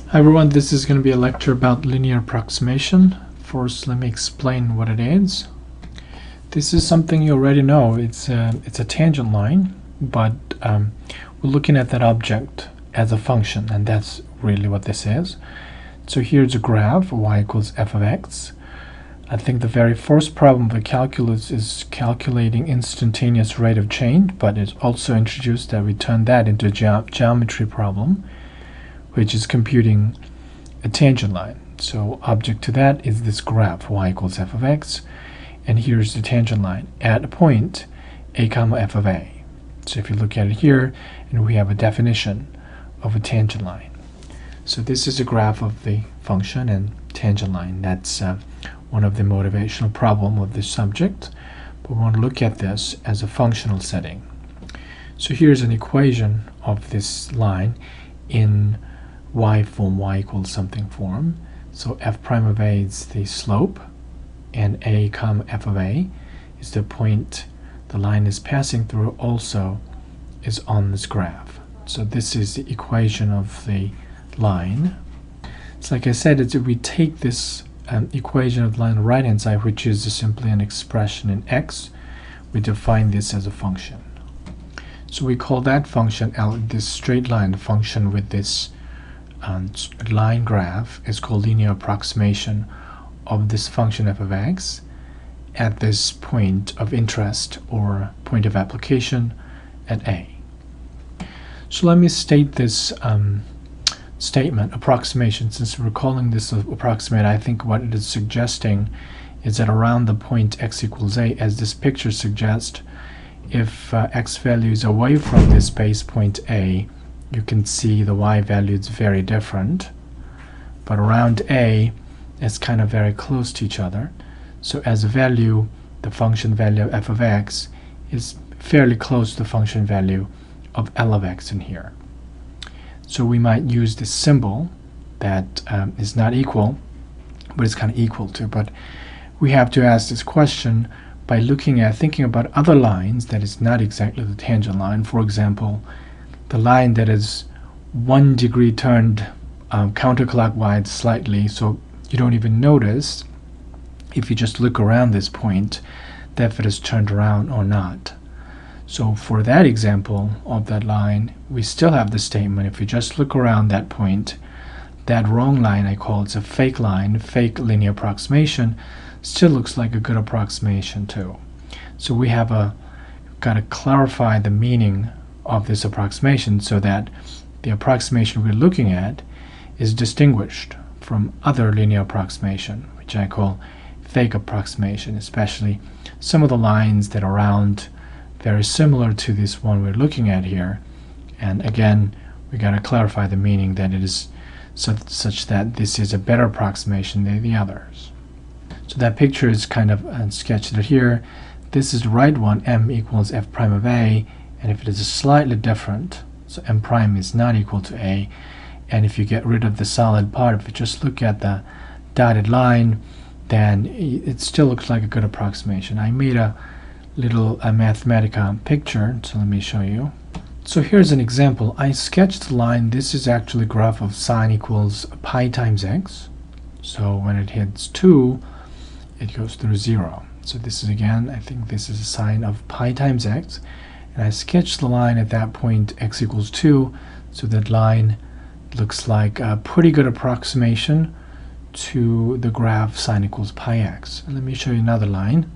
Hi everyone, this is going to be a lecture about linear approximation. First, let me explain what it is. This is something you already know. It's a tangent line, but we're looking at that object as a function, and that's really what this is. So here's a graph, y equals f of x. I think the very first problem of the calculus is calculating instantaneous rate of change, but it's also introduced that we turn that into a geometry problem, which is computing a tangent line. So object to that is this graph, y equals f of x, and here's the tangent line at a point a comma f of a. So if you look at it here, and we have a definition of a tangent line. So this is a graph of the function and tangent line. That's one of the motivational problem of this subject, but we want to look at this as a functional setting. So here's an equation of this line in y form, y equals something form. So f prime of a is the slope, and a comma f of a is the point the line is passing through, also is on this graph. So this is the equation of the line. So like I said, if we take this equation of the line on the right hand side, which is simply an expression in x, we define this as a function. So we call that function this straight line function with this line graph is called linear approximation of this function f of x at this point of interest or point of application at a. So let me state this statement, approximation. Since we're calling this approximate, I think what it is suggesting is that around the point x equals a, as this picture suggests, if x value is away from this base point a, you can see the y value is very different, but around a it's kind of very close to each other. So as a value, the function value of f of x is fairly close to the function value of L of x in here. So we might use this symbol that is not equal, but it's kind of equal to. But we have to ask this question by thinking about other lines that is not exactly the tangent line. For example, the line that is 1 degree turned counterclockwise slightly, so you don't even notice if you just look around this point that if it is turned around or not. So for that example of that line, we still have the statement, if you just look around that point, that wrong line I call it's a fake line, fake linear approximation, still looks like a good approximation too. So we have got to clarify the meaning of this approximation so that the approximation we're looking at is distinguished from other linear approximation, which I call fake approximation, especially some of the lines that are around very similar to this one we're looking at here. And again, we got to clarify the meaning that it is such that this is a better approximation than the others. So that picture is kind of sketched here. This is the right one, m equals f prime of a, and if it is slightly different, so m prime is not equal to a, and if you get rid of the solid part, if you just look at the dotted line, then it still looks like a good approximation. I made a little Mathematica picture, so let me show you. So here's an example. I sketched the line. This is actually a graph of sine equals pi times x. So when it hits 2, it goes through 0. So this is, again, I think this is a sine of pi times x. And I sketched the line at that point x equals 2, so that line looks like a pretty good approximation to the graph sine equals pi x. And let me show you another line.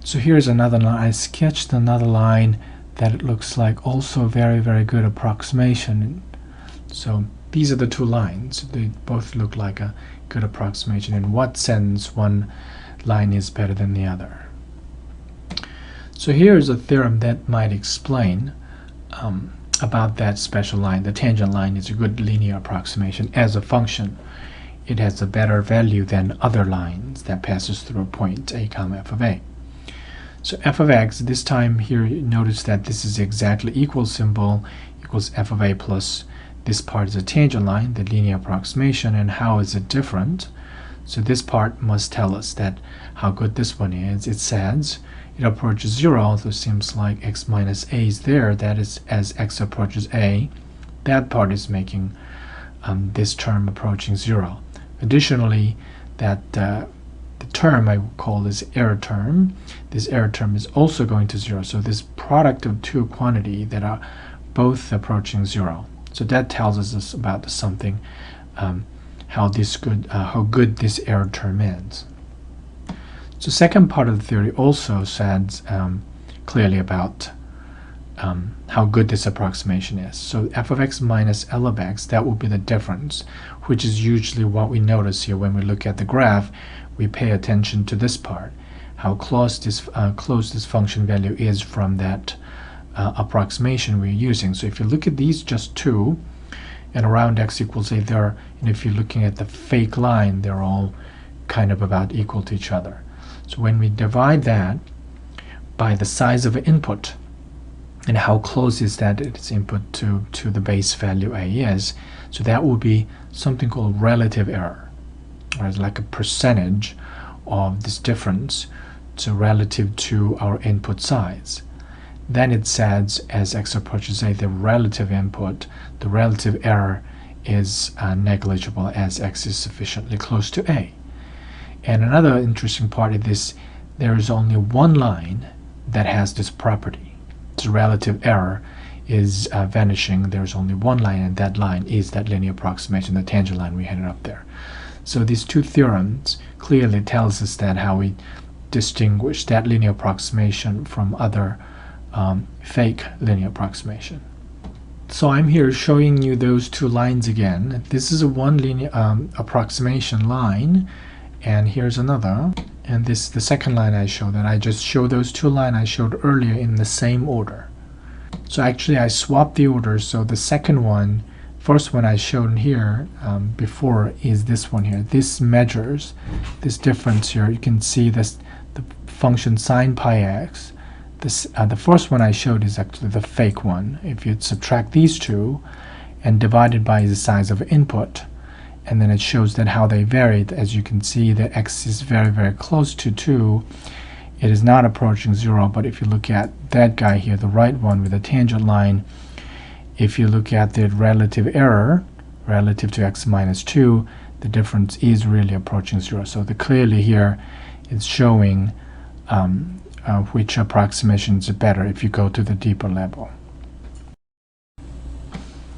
So here's another line. I sketched another line that it looks like also a very, very good approximation. So these are the two lines. They both look like a good approximation. In what sense one line is better than the other? So here's a theorem that might explain about that special line. The tangent line is a good linear approximation as a function. It has a better value than other lines that passes through a point a comma f of a. So f of x, this time here you notice that this is exactly equal symbol equals f of a plus this part is a tangent line, the linear approximation, and how is it different? So this part must tell us that how good this one is. It says it approaches 0, so it seems like x minus a is there. That is, as x approaches a, that part is making this term approaching 0. Additionally, that the term I will call this error term, this error term is also going to 0. So this product of two quantity that are both approaching 0. So that tells us about something, how good this error term is. So second part of the theory also says clearly about how good this approximation is. So f of x minus L of x, that will be the difference, which is usually what we notice here when we look at the graph. We pay attention to this part, how close this function value is from that approximation we're using. So if you look at these just two, and around x equals a, and if you're looking at the fake line, they're all kind of about equal to each other. So when we divide that by the size of an input, and how close is that its input to the base value a is, so that will be something called relative error, or it's like a percentage of this difference relative to our input size. Then it says as x approaches a, the relative input, the relative error is negligible as x is sufficiently close to a. And another interesting part of this, there is only one line that has this property. The relative error is vanishing. There's only one line, and that line is that linear approximation, the tangent line we had up there. So these two theorems clearly tells us that how we distinguish that linear approximation from other fake linear approximation. So I'm here showing you those two lines again. This is a one linear approximation line, and here's another. And this is the second line I showed, and I just showed those two lines I showed earlier in the same order. So actually I swapped the order, so the second one, first one I showed here before is this one here. This measures this difference here. You can see this, the function sine pi x. The first one I showed is actually the fake one. If you subtract these two and divide it by the size of input, and then it shows that how they varied. As you can see, that x is very, very close to 2. It is not approaching 0, but if you look at that guy here, the right one with the tangent line, if you look at the relative error relative to x minus 2, the difference is really approaching 0. So clearly here it's showing which approximations are better if you go to the deeper level.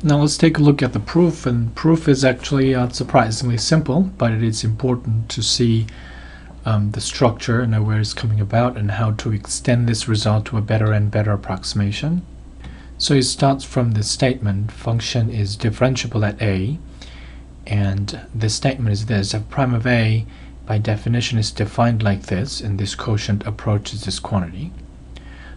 Now let's take a look at the proof, and proof is actually surprisingly simple, but it is important to see the structure and where it's coming about and how to extend this result to a better and better approximation. So it starts from the statement function is differentiable at a, and the statement is this: f prime of a by definition is defined like this, and this quotient approaches this quantity.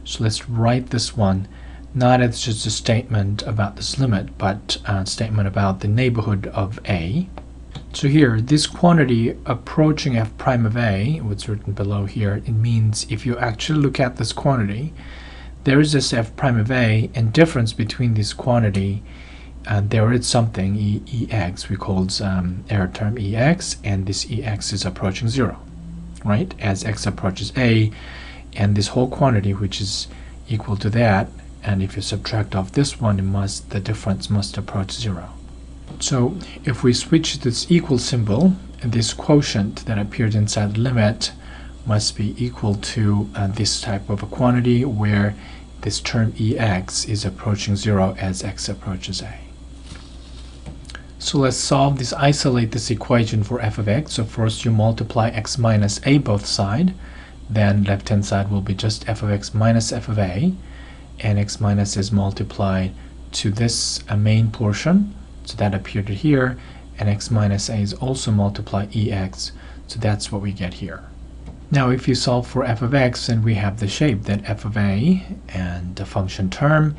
So let's write this one not as just a statement about this limit, but a statement about the neighborhood of a. So here, this quantity approaching f prime of a, what's written below here, it means if you actually look at this quantity, there is this f prime of a, and difference between this quantity, there is something, ex, we call error term ex, and this ex is approaching 0, right? As x approaches a, and this whole quantity, which is equal to that, and if you subtract off this one, the difference must approach 0. So if we switch this equal symbol, this quotient that appears inside the limit must be equal to this type of a quantity where this term ex is approaching 0 as x approaches a. So let's solve this, isolate this equation for f of x. So first you multiply x minus a both sides, then left hand side will be just f of x minus f of a, and x minus is multiplied to this main portion, so that appeared here, and x minus a is also multiply ex, so that's what we get here. Now if you solve for f of x, then we have the shape that f of a and the function term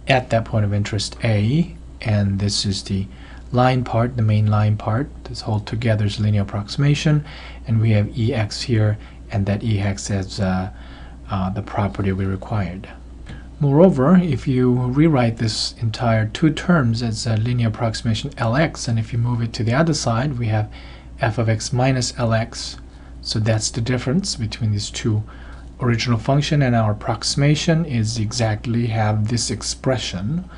at that point of interest a, and this is the line part, the main line part. This whole together is linear approximation, and we have ex here, and that ex is the property we required. Moreover, if you rewrite this entire two terms as a linear approximation Lx, and if you move it to the other side, we have f of x minus Lx. So that's the difference between these two original function, and our approximation is exactly have this expression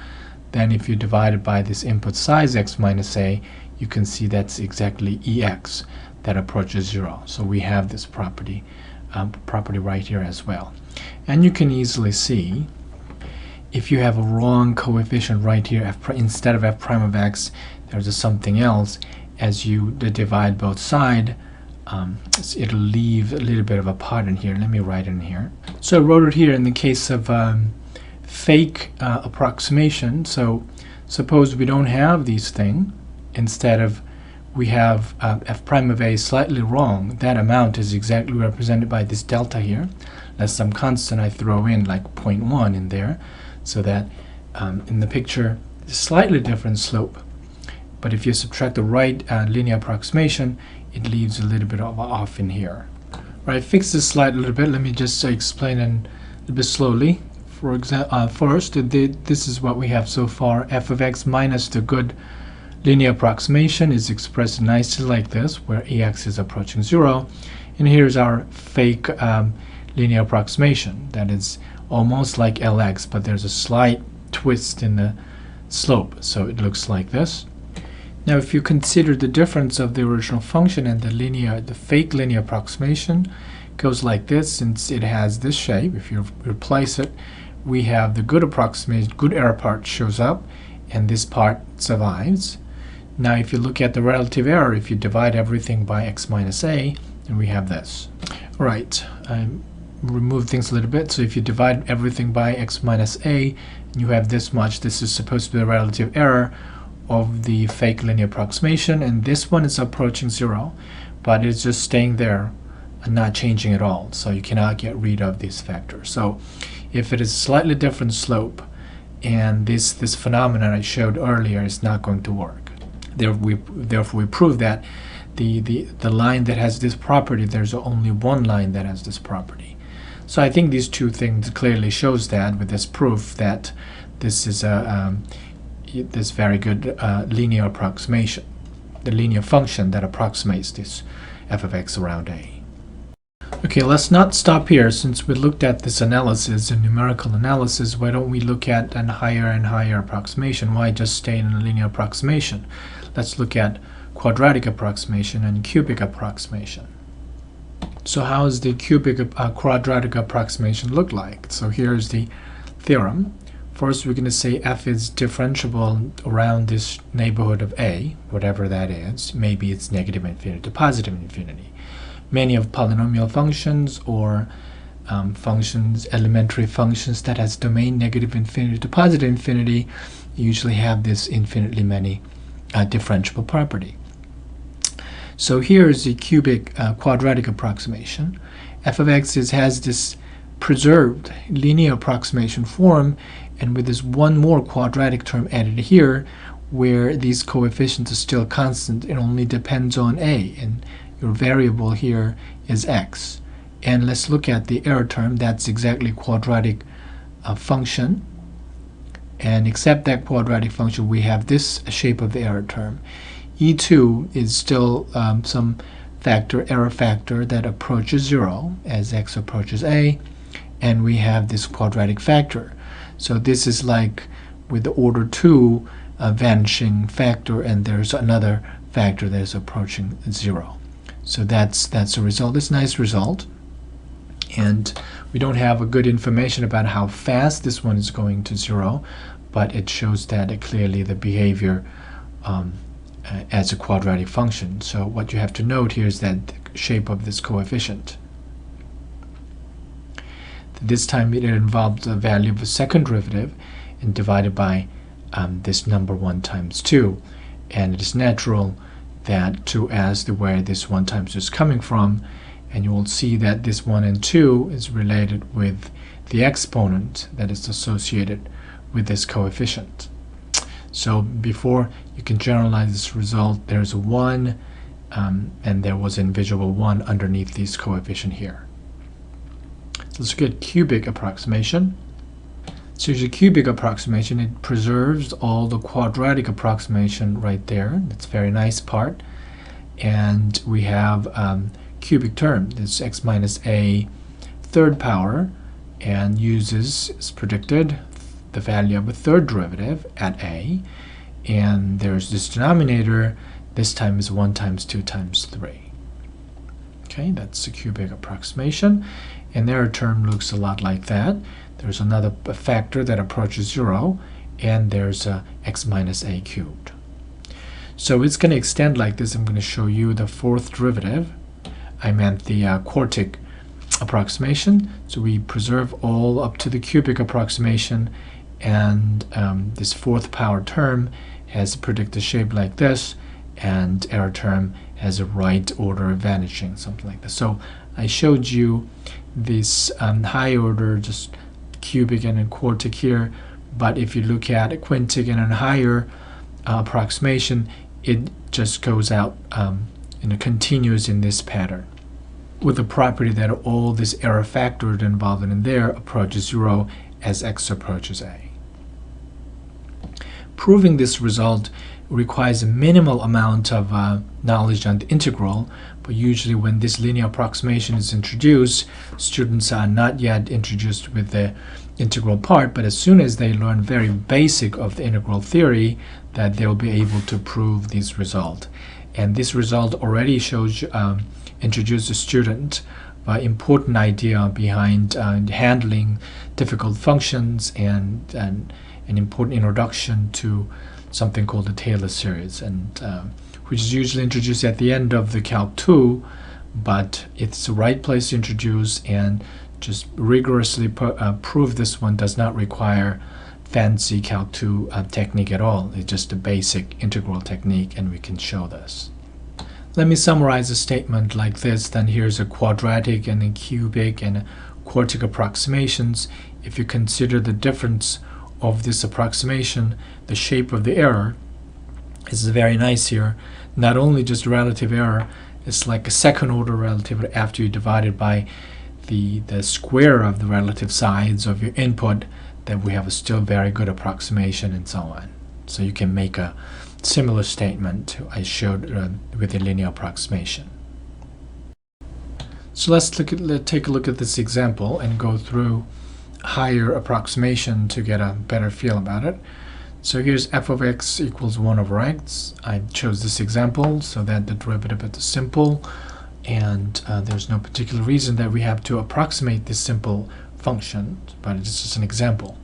then if you divide it by this input size x minus a, you can see that's exactly ex that approaches 0. So we have this property right here as well. And you can easily see if you have a wrong coefficient right here, instead of f prime of x, there's a something else. As you divide both sides, it'll leave a little bit of a pattern here. Let me write it in here. So I wrote it here in the case of fake approximation. So suppose we don't have these things. Instead of we have f prime of a slightly wrong, that amount is exactly represented by this delta here. That's some constant I throw in, like 0.1 in there, so that in the picture it's slightly different slope. But if you subtract the right linear approximation, it leaves a little bit of off in here. Right, fix this slide a little bit. Let me just explain it a little bit slowly. For example, first, this is what we have so far. F of x minus the good linear approximation is expressed nicely like this, where ex is approaching 0. And here's our fake linear approximation. That is almost like Lx, but there's a slight twist in the slope, so it looks like this. Now if you consider the difference of the original function and the fake linear approximation goes like this, since it has this shape. If you replace it, we have the good approximation, good error part shows up, and this part survives. Now if you look at the relative error, if you divide everything by x minus a, then we have this. Alright, I remove things a little bit. So if you divide everything by x minus a, you have this much. This is supposed to be the relative error of the fake linear approximation, and this one is approaching 0, but it's just staying there and not changing at all. So you cannot get rid of this factor. So if it is slightly different slope, and this phenomenon I showed earlier is not going to work. Therefore we prove that the line that has this property, there's only one line that has this property. So I think these two things clearly shows that with this proof that this is this very good linear approximation, the linear function that approximates this f of x around a. Okay, let's not stop here. Since we looked at this analysis and numerical analysis, why don't we look at a higher and higher approximation? Why just stay in a linear approximation? Let's look at quadratic approximation and cubic approximation. So how does the quadratic approximation look like? So here's the theorem. First, we're going to say f is differentiable around this neighborhood of a, whatever that is. Maybe it's negative infinity to positive infinity. Many of polynomial functions or elementary functions that has domain negative infinity to positive infinity usually have this infinitely many differentiable property. So here's the quadratic approximation. F of x has this preserved linear approximation form, and with this one more quadratic term added here, where these coefficients are still constant, it only depends on a, and your variable here is x. And let's look at the error term. That's exactly quadratic function. And except that quadratic function, we have this shape of the error term. E2 is still some error factor that approaches 0 as x approaches a, and we have this quadratic factor. So this is like with the order 2 vanishing factor, and there's another factor that is approaching 0. So that's the result. It's a nice result. And we don't have a good information about how fast this one is going to 0, but it shows that clearly the behavior as a quadratic function. So what you have to note here is that the shape of this coefficient. This time it involves the value of a second derivative and divided by this number 1 times 2. And it is natural that to ask where this 1 times 2 is coming from, and you will see that this 1 and 2 is related with the exponent that is associated with this coefficient. So before you can generalize this result, there's a 1 and there was an invisible 1 underneath this coefficient here. So let's look at cubic approximation. So here's a cubic approximation. It preserves all the quadratic approximation right there. That's a very nice part. And we have cubic term. This x minus a third power, and uses, as predicted, the value of a third derivative at a, and there's this denominator. This time is 1 times 2 times 3. Okay, that's the cubic approximation, and their term looks a lot like that. There's another factor that approaches 0, and there's x minus a cubed. So it's going to extend like this. I'm going to show you the fourth derivative. I meant the quartic approximation. So we preserve all up to the cubic approximation, and this fourth power term has a predicted shape like this, and error term has a right order of vanishing, something like this. So I showed you this high order, just cubic and a quartic here, but if you look at a quintic and a higher approximation, it just goes out continuous in this pattern, with the property that all this error factor involved in there approaches 0 as x approaches a. Proving this result requires a minimal amount of knowledge on the integral, but usually when this linear approximation is introduced, students are not yet introduced with the integral part, but as soon as they learn very basic of the integral theory, that they'll be able to prove this result. And this result already shows introduce the student important idea behind handling difficult functions, and an important introduction to something called the Taylor series, and which is usually introduced at the end of the Calc 2, but it's the right place to introduce, and just rigorously prove this one does not require fancy Calc 2 technique at all. It's just a basic integral technique, and we can show this. Let me summarize a statement like this. Then here's a quadratic and a cubic and a quartic approximations. If you consider the difference of this approximation, the shape of the error is very nice here. Not only just relative error, it's like a second order relative after you divide it by the square of the relative sides of your input, that we have a still very good approximation, and so on. So you can make a similar statement I showed with the linear approximation. So let's take a look at this example and go through higher approximation to get a better feel about it. So here's f of x equals 1 over x. I chose this example so that the derivative is simple, and there's no particular reason that we have to approximate this simple function, but it's just an example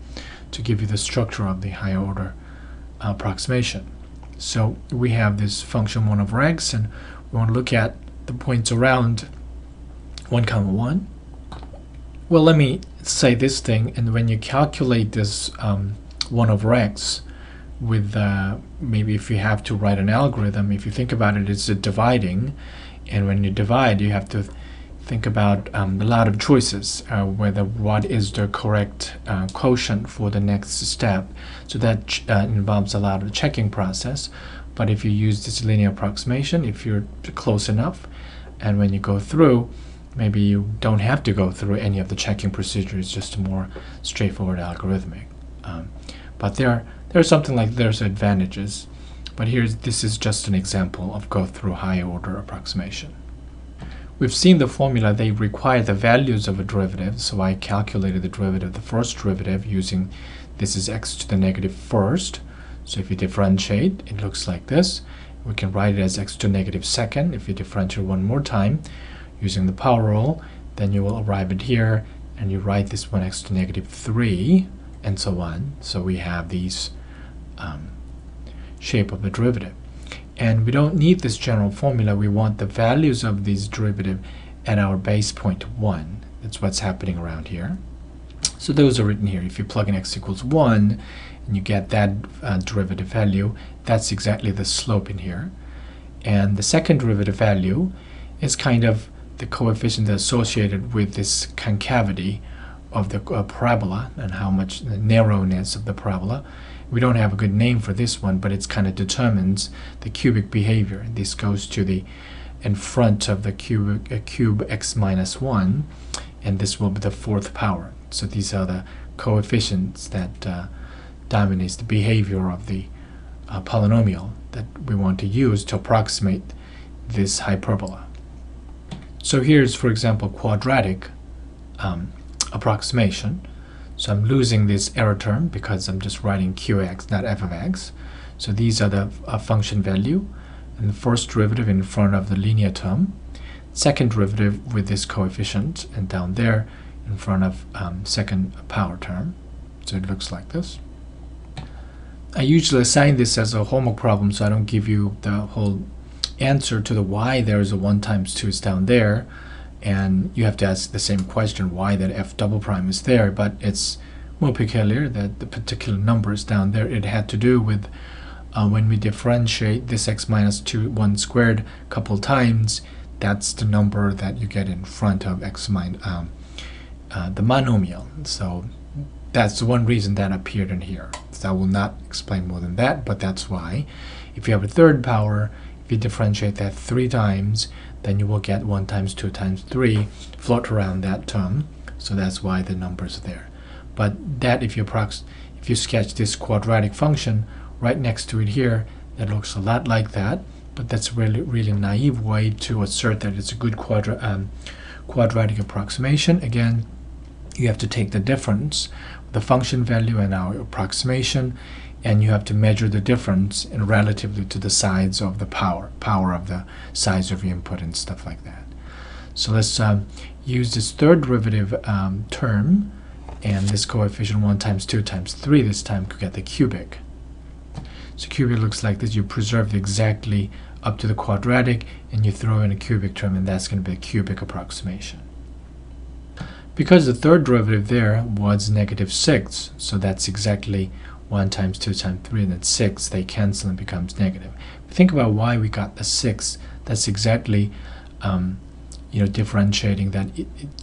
to give you the structure of the higher order approximation. So we have this function 1 over x, and we want to look at the points around 1, 1. Well, let me say this thing, and when you calculate this 1 over x with maybe if you have to write an algorithm, if you think about it, it's a dividing, and when you divide you have to think about a lot of choices, whether what is the correct quotient for the next step. So that involves a lot of checking process. But if you use this linear approximation, if you're close enough, and when you go through, maybe you don't have to go through any of the checking procedures, just a more straightforward algorithmic. But there's something like there's advantages. But this is just an example of go through higher order approximation. We've seen the formula. They require the values of a derivative, so I calculated the derivative, the first derivative, using this is x to the negative first. So if you differentiate, it looks like this. We can write it as x to the negative second. If you differentiate one more time using the power rule, then you will arrive at here, and you write this one x to the negative 3, and so on. So we have these shape of the derivative. And we don't need this general formula. We want the values of these derivative at our base point 1. That's what's happening around here. So those are written here. If you plug in x equals 1 and you get that derivative value, that's exactly the slope in here. And the second derivative value is kind of the coefficient associated with this concavity of the parabola, and how much the narrowness of the parabola. We don't have a good name for this one, but it's kind of determines the cubic behavior. This goes to the in front of the cube x minus 1, and this will be the fourth power. So these are the coefficients that dominates the behavior of the polynomial that we want to use to approximate this hyperbola. So here's, for example, quadratic approximation. So I'm losing this error term because I'm just writing qx, not f of x. So these are the function value, and the first derivative in front of the linear term, second derivative with this coefficient, and down there in front of second power term. So it looks like this. I usually assign this as a homework problem, so I don't give you the whole answer to the why there is a 1 times 2 is down there, and you have to ask the same question why that f double prime is there. But it's more peculiar that the particular number is down there. It had to do with when we differentiate this x minus 2 1 squared a couple times, that's the number that you get in front of x minus the monomial. So that's the one reason that appeared in here. So I will not explain more than that, but that's why. If you have a third power, if you differentiate that 3 times, then you will get 1 times 2 times 3 float around that term. So that's why the numbers are there. But that if you sketch this quadratic function right next to it here, that looks a lot like that. But that's really naive way to assert that it's a good quadratic approximation. Again, you have to take the difference, the function value and our approximation, and you have to measure the difference in relatively to the size of the power of the size of your input and stuff like that. So let's use this third derivative term, and this coefficient 1 times 2 times 3 this time to get the cubic. So cubic looks like this. You preserve exactly up to the quadratic, and you throw in a cubic term, and that's going to be a cubic approximation. Because the third derivative there was -6, so that's exactly 1 times 2 times 3, and then 6, they cancel and becomes negative. Think about why we got the 6. That's exactly differentiating that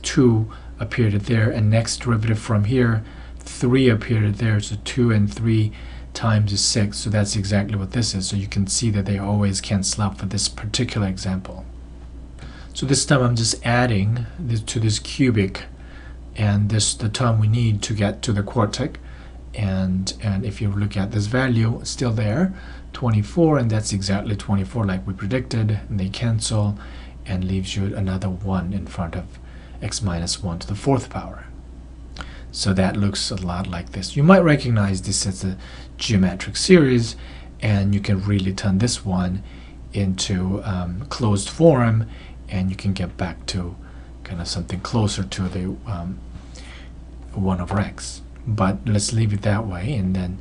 2 appeared there, and next derivative from here, 3 appeared there, so 2 and 3 times is 6, so that's exactly what this is. So you can see that they always cancel out for this particular example. So this time I'm just adding this to this cubic, and this the term we need to get to the quartic. And if you look at this value, it's still there, 24, and that's exactly 24 like we predicted, and they cancel and leaves you another 1 in front of x minus 1 to the 4th power. So that looks a lot like this. You might recognize this as a geometric series, and you can really turn this one into closed form, and you can get back to kind of something closer to the 1 over x. But let's leave it that way, and then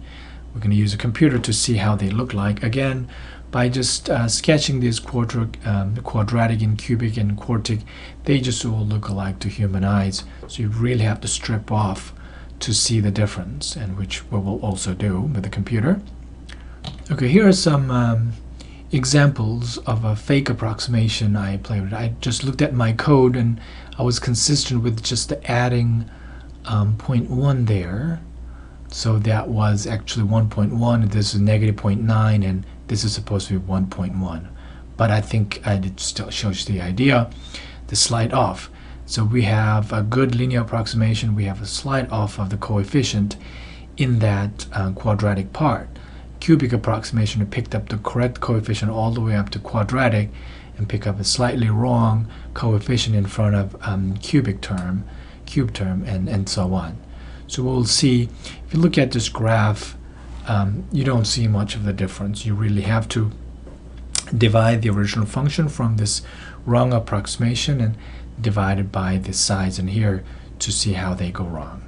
we're going to use a computer to see how they look like. Again, by just sketching these quadratic and cubic and quartic, they just all look alike to human eyes. So you really have to strip off to see the difference, and which we will also do with the computer. Okay, here are some examples of a fake approximation I played with. I just looked at my code, and I was consistent with just adding 0.1 there. So that was actually 1.1, this is -0.9, and this is supposed to be 1.1. But I think it still shows the idea, the slight off. So we have a good linear approximation, we have a slight off of the coefficient in that quadratic part. Cubic approximation, we picked up the correct coefficient all the way up to quadratic, and pick up a slightly wrong coefficient in front of cube term, and so on. So we'll see, if you look at this graph, you don't see much of the difference. You really have to divide the original function from this wrong approximation and divide it by the size in here to see how they go wrong.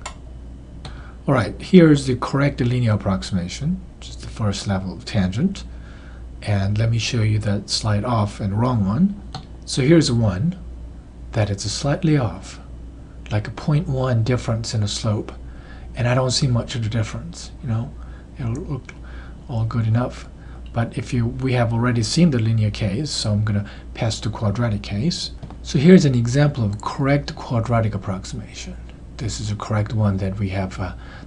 Alright, here's the correct linear approximation, which is the first level of tangent. And let me show you that slight off and wrong one. So here's a one that it's a slightly off, like a 0.1 difference in a slope, and I don't see much of the difference. It'll look all good enough. But if we have already seen the linear case, so I'm going to pass to quadratic case. So here's an example of correct quadratic approximation. This is a correct one that we have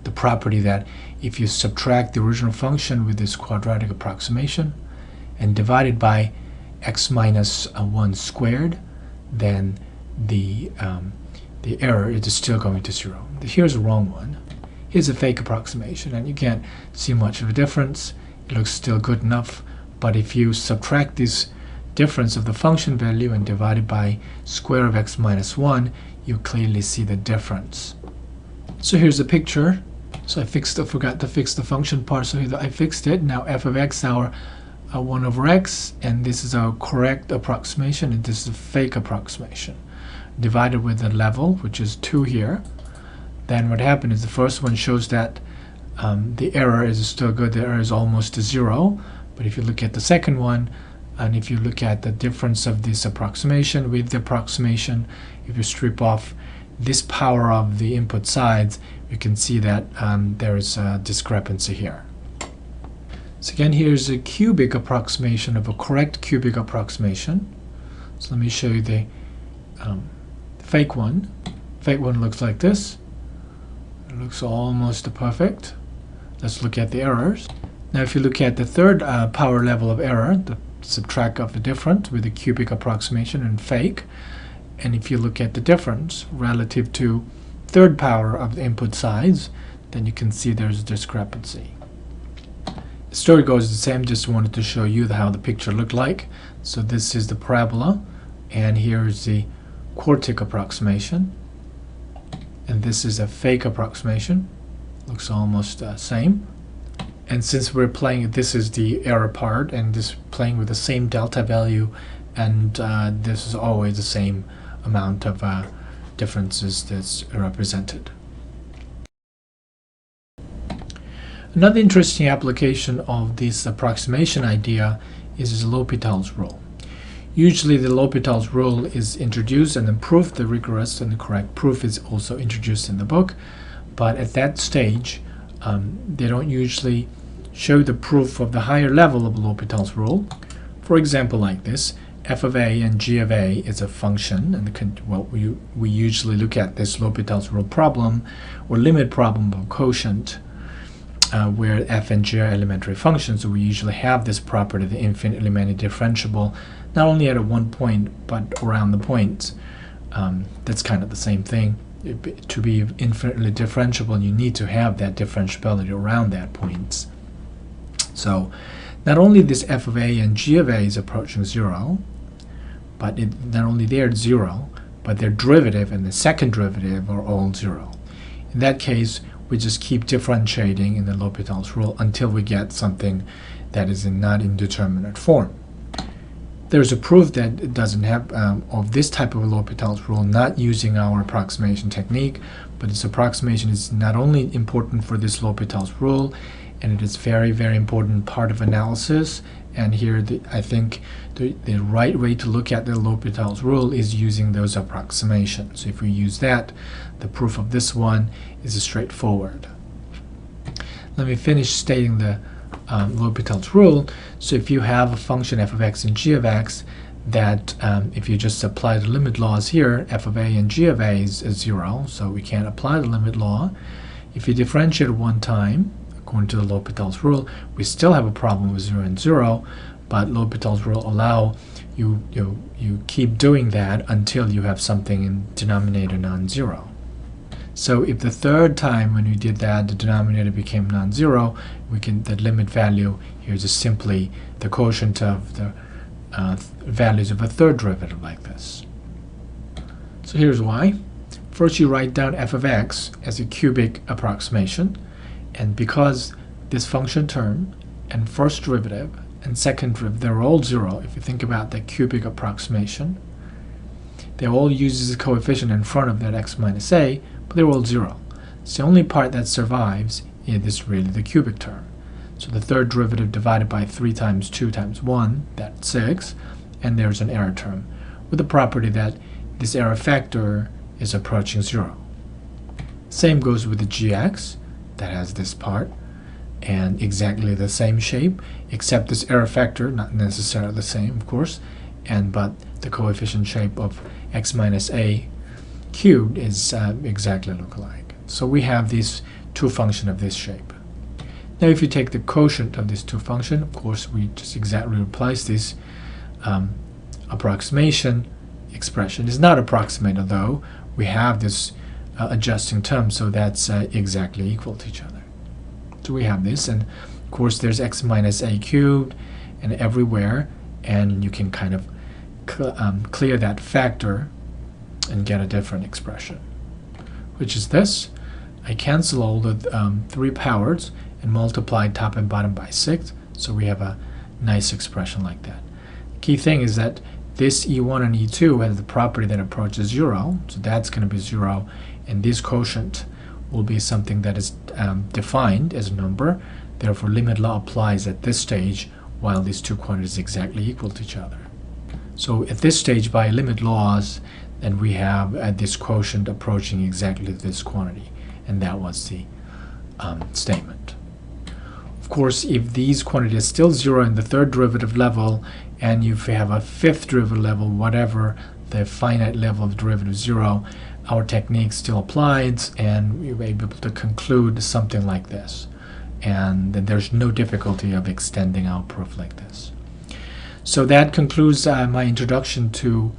the property that if you subtract the original function with this quadratic approximation and divide it by x minus 1 squared, then the error is still going to 0. Here's a wrong one. Here's a fake approximation, and you can't see much of a difference. It looks still good enough, but if you subtract this difference of the function value and divide it by square of x minus 1, you clearly see the difference. So here's a picture. So I forgot to fix the function part, so I fixed it. Now f of x, our 1 over x, and this is our correct approximation, and this is a fake approximation. Divided with the level, which is 2 here. Then what happened is the first one shows that the error is still good, the error is almost to 0. But if you look at the second one, and if you look at the difference of this approximation with the approximation, if you strip off this power of the input sides, you can see that there is a discrepancy here. So again, here's a cubic approximation of a correct cubic approximation. So let me show you the fake one. Fake one looks like this. It looks almost perfect. Let's look at the errors. Now if you look at the third power level of error, the subtract of the difference with the cubic approximation and fake, and if you look at the difference relative to third power of the input sides, then you can see there's a discrepancy. The story goes the same, just wanted to show you how the picture looked like. So this is the parabola, and here is the quartic approximation, and this is a fake approximation. Looks almost same. And since we're playing, this is the error part, and this playing with the same delta value, and this is always the same amount of differences that's represented. Another interesting application of this approximation idea is L'Hopital's rule. Usually the L'Hopital's rule is introduced and then proof, the rigorous and the correct proof is also introduced in the book, but at that stage they don't usually show the proof of the higher level of L'Hopital's rule. For example, like this, f of a and g of a is a function, and we usually look at this L'Hopital's rule problem or limit problem of quotient, where f and g are elementary functions. So we usually have this property, the infinitely many differentiable, not only at a one point but around the points. That's kind of the same thing. To be infinitely differentiable, you need to have that differentiability around that point. So not only this f of a and g of a is approaching 0, but not only they're 0, but their derivative and the second derivative are all 0. In that case, we just keep differentiating in the L'Hopital's rule until we get something that is not indeterminate form. There's a proof that it doesn't have of this type of L'Hopital's rule, not using our approximation technique, but this approximation is not only important for this L'Hopital's rule, and it is very, very important part of analysis. And here I think the right way to look at the L'Hopital's rule is using those approximations. So if we use that, the proof of this one is straightforward. Let me finish stating the L'Hopital's rule. So if you have a function f of x and g of x, that if you just apply the limit laws here, f of a and g of a is 0, so we can't apply the limit law. If you differentiate one time, according to the L'Hopital's rule, we still have a problem with 0 and 0, but L'Hopital's rule allow you keep doing that until you have something in denominator non-zero. So if the third time when we did that, the denominator became non-zero, the limit value here is just simply the quotient of the values of a third derivative like this. So here's why. First, you write down f of x as a cubic approximation, and because this function term and first derivative and second derivative, they're all 0. If you think about that cubic approximation, they all use a coefficient in front of that x minus a, but they're all 0. So the only part that survives is really the cubic term. So the third derivative divided by 3 times 2 times 1, that's 6, and there's an error term with the property that this error factor is approaching 0. Same goes with the gx, that has this part, and exactly the same shape, except this error factor, not necessarily the same, of course, but the coefficient shape of x minus a cubed is exactly look alike. So we have these two functions of this shape. Now if you take the quotient of these two functions, of course we just exactly replace this approximation expression. It's not approximated though, we have this adjusting term, so that's exactly equal to each other. So we have this, and of course there's x minus a cubed and everywhere, and you can kind of clear that factor and get a different expression, which is this. I cancel all the 3 powers and multiply top and bottom by 6, so we have a nice expression like that. Key thing is that this E1 and E2 has the property that approaches 0, so that's going to be 0, and this quotient will be something that is defined as a number. Therefore, limit law applies at this stage while these two quantities are exactly equal to each other. So at this stage, by limit laws, then we have this quotient approaching exactly this quantity, and that was the statement. Of course, if these quantities are still 0 in the third derivative level, and if we have a fifth derivative level, whatever the finite level of derivative 0, our technique still applies, and we were able to conclude something like this. And then there's no difficulty of extending our proof like this. So that concludes my introduction to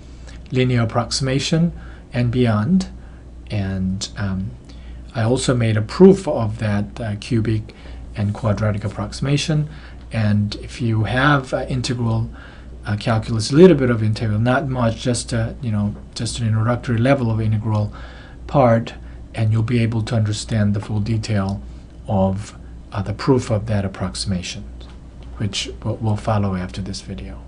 linear approximation and beyond. And I also made a proof of that cubic and quadratic approximation. And if you have integral calculus, a little bit of integral, not much, just just an introductory level of integral part, and you'll be able to understand the full detail of the proof of that approximation, which will follow after this video.